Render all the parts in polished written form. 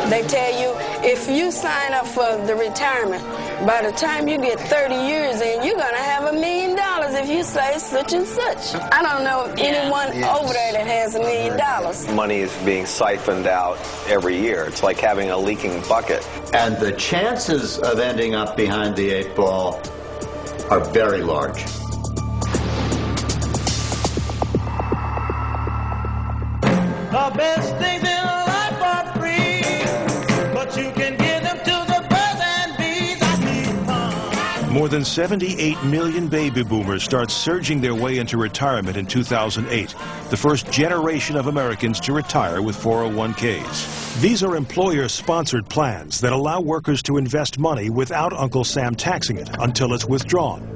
They tell you if you sign up for the retirement, by the time you get 30 years in, you're going to have $1 million if you say such and such. I don't know anyone over there that has $1 million. Money is being siphoned out every year. It's like having a leaking bucket. And the chances of ending up behind the 8 ball are very large. The best things in life are free, but you can give them to the birds and bees. I need More than 78 million baby boomers start surging their way into retirement in 2008, the first generation of Americans to retire with 401ks. These are employer-sponsored plans that allow workers to invest money without Uncle Sam taxing it until it's withdrawn.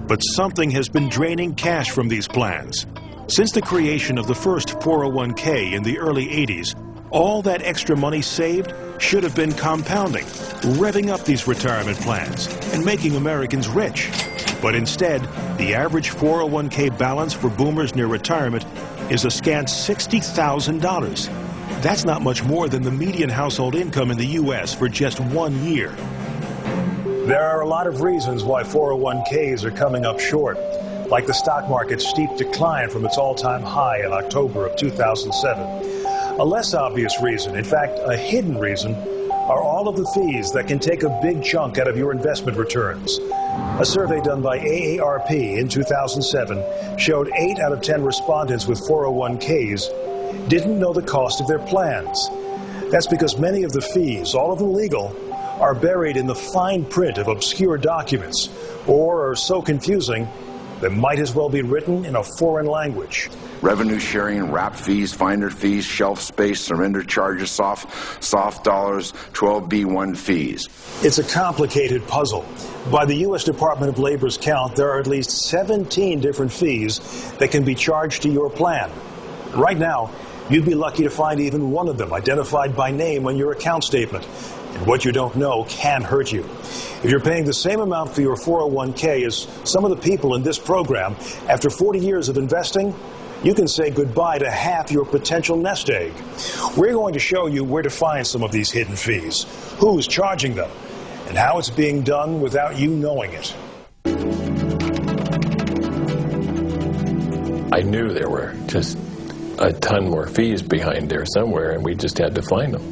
But something has been draining cash from these plans. Since the creation of the first 401k in the early 80s, all that extra money saved should have been compounding, revving up these retirement plans and making Americans rich. But instead, the average 401k balance for boomers near retirement is a scant $60,000. That's not much more than the median household income in the U.S. for just 1 year. There are a lot of reasons why 401ks are coming up short, like the stock market's steep decline from its all-time high in October of 2007. A less obvious reason, in fact, a hidden reason, are all of the fees that can take a big chunk out of your investment returns. A survey done by AARP in 2007 showed 8 out of 10 respondents with 401ks didn't know the cost of their plans. That's because many of the fees, all of them legal, are buried in the fine print of obscure documents, or are so confusing that might as well be written in a foreign language. Revenue sharing, wrap fees, finder fees, shelf space, surrender charges, soft dollars, 12B1 fees. It's a complicated puzzle. By the U.S. Department of Labor's count, there are at least 17 different fees that can be charged to your plan. Right now, you'd be lucky to find even one of them identified by name on your account statement. And what you don't know can hurt you. If you're paying the same amount for your 401k as some of the people in this program, after 40 years of investing, you can say goodbye to half your potential nest egg. We're going to show you where to find some of these hidden fees, who's charging them, and how it's being done without you knowing it. I knew there were just a ton more fees behind there somewhere, and we just had to find them.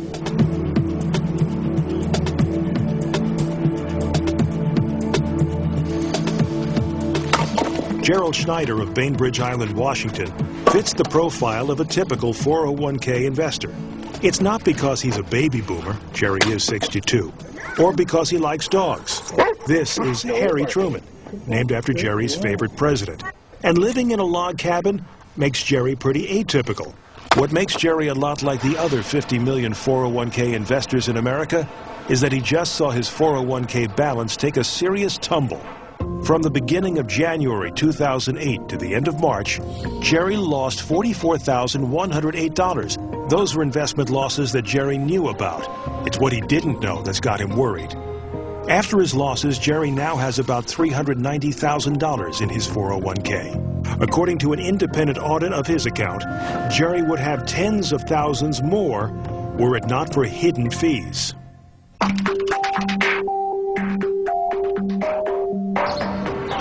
Gerald Schneider of Bainbridge Island, Washington, fits the profile of a typical 401k investor. It's not because he's a baby boomer, Jerry is 62, or because he likes dogs. This is Harry Truman, named after Jerry's favorite president. And living in a log cabin makes Jerry pretty atypical. What makes Jerry a lot like the other 50 million 401k investors in America is that he just saw his 401k balance take a serious tumble. From the beginning of January 2008 to the end of March, Jerry lost $44,108. Those were investment losses that Jerry knew about. It's what he didn't know that's got him worried. After his losses, Jerry now has about $390,000 in his 401k. According to an independent audit of his account, Jerry would have tens of thousands more were it not for hidden fees.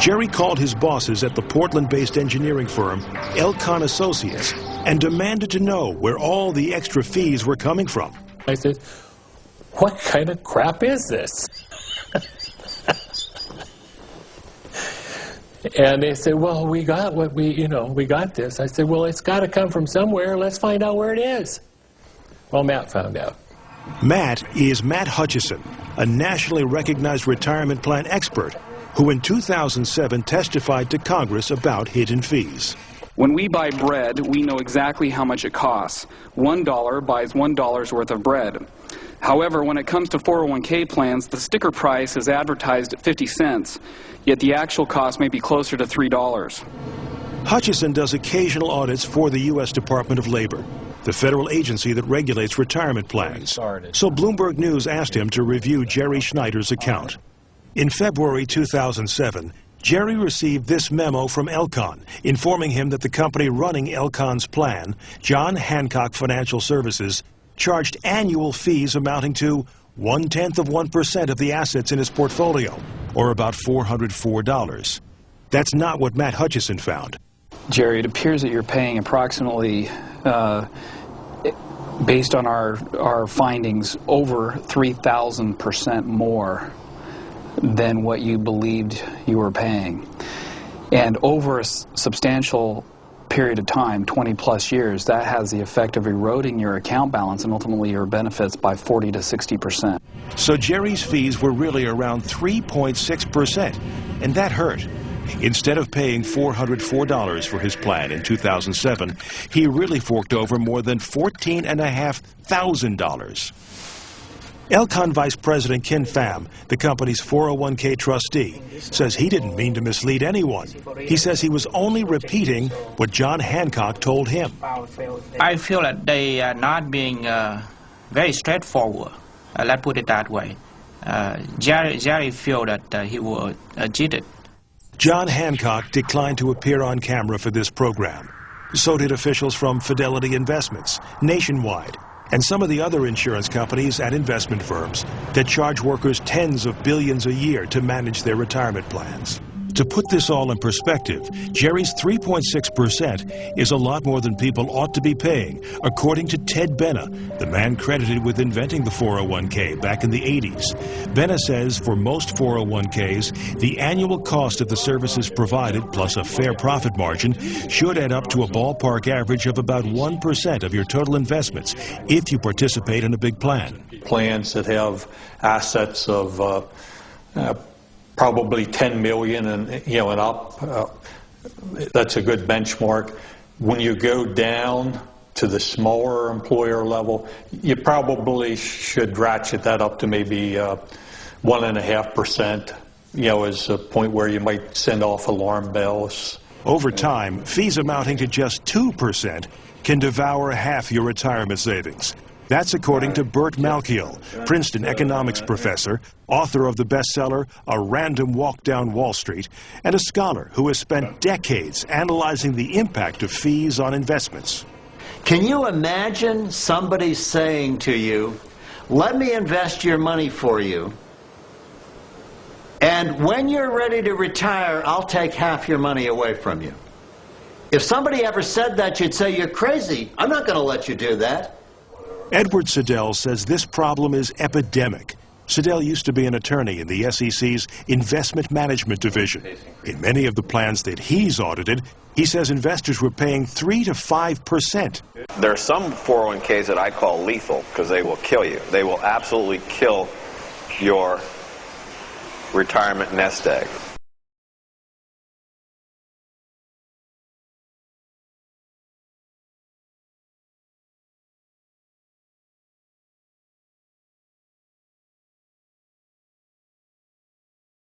Jerry called his bosses at the Portland-based engineering firm, Elcon Associates, and demanded to know where all the extra fees were coming from. I said, what kind of crap is this? And they said, well, we got what we got this. I said, well, it's got to come from somewhere. Let's find out where it is. Well, Matt found out. Matt is Matt Hutchison, a nationally recognized retirement plan expert who in 2007 testified to Congress about hidden fees. When we buy bread, we know exactly how much it costs. $1 buys $1 worth of bread. However, when it comes to 401k plans, the sticker price is advertised at 50 cents, yet the actual cost may be closer to $3. Hutchison does occasional audits for the U.S. Department of Labor, the federal agency that regulates retirement plans. So Bloomberg News asked him to review Jerry Schneider's account. In February 2007, Jerry received this memo from Elcon, informing him that the company running Elcon's plan, John Hancock Financial Services, charged annual fees amounting to 0.1% of the assets in his portfolio, or about $404. That's not what Matt Hutchison found. Jerry, it appears that you're paying approximately, based on our findings, over 3,000% more than what you believed you were paying. And over a substantial period of time, 20+ years, that has the effect of eroding your account balance and ultimately your benefits by 40 to 60%. So Jerry's fees were really around 3.6%, and that hurt. Instead of paying $404 for his plan in 2007, he really forked over more than $14,500. Elcon Vice President Ken Pham, the company's 401k trustee, says he didn't mean to mislead anyone. He says he was only repeating what John Hancock told him. I feel that they are not being very straightforward. Let's put it that way. Jerry feel that he was cheated. John Hancock declined to appear on camera for this program. So did officials from Fidelity Investments, Nationwide, and some of the other insurance companies and investment firms that charge workers tens of billions a year to manage their retirement plans. To put this all in perspective, Jerry's 3.6% is a lot more than people ought to be paying, according to Ted Benna, the man credited with inventing the 401k back in the 80s. Benna says for most 401ks, the annual cost of the services provided, plus a fair profit margin, should add up to a ballpark average of about 1% of your total investments if you participate in a big plan. Plans that have assets of probably 10 million and up, that's a good benchmark. When you go down to the smaller employer level, you probably should ratchet that up to maybe 1.5%, as a point where you might send off alarm bells. Over time, fees amounting to just 2% can devour half your retirement savings. That's according to Burt Malkiel, Princeton economics professor, author of the bestseller A Random Walk Down Wall Street, and a scholar who has spent decades analyzing the impact of fees on investments. Can you imagine somebody saying to you, let me invest your money for you, and when you're ready to retire, I'll take half your money away from you? If somebody ever said that, you'd say, you're crazy. I'm not going to let you do that. Edward Siddell says this problem is epidemic. Siddell used to be an attorney in the SEC's Investment Management Division. In many of the plans that he's audited, he says investors were paying 3 to 5%. There are some 401ks that I call lethal because they will kill you. They will absolutely kill your retirement nest egg.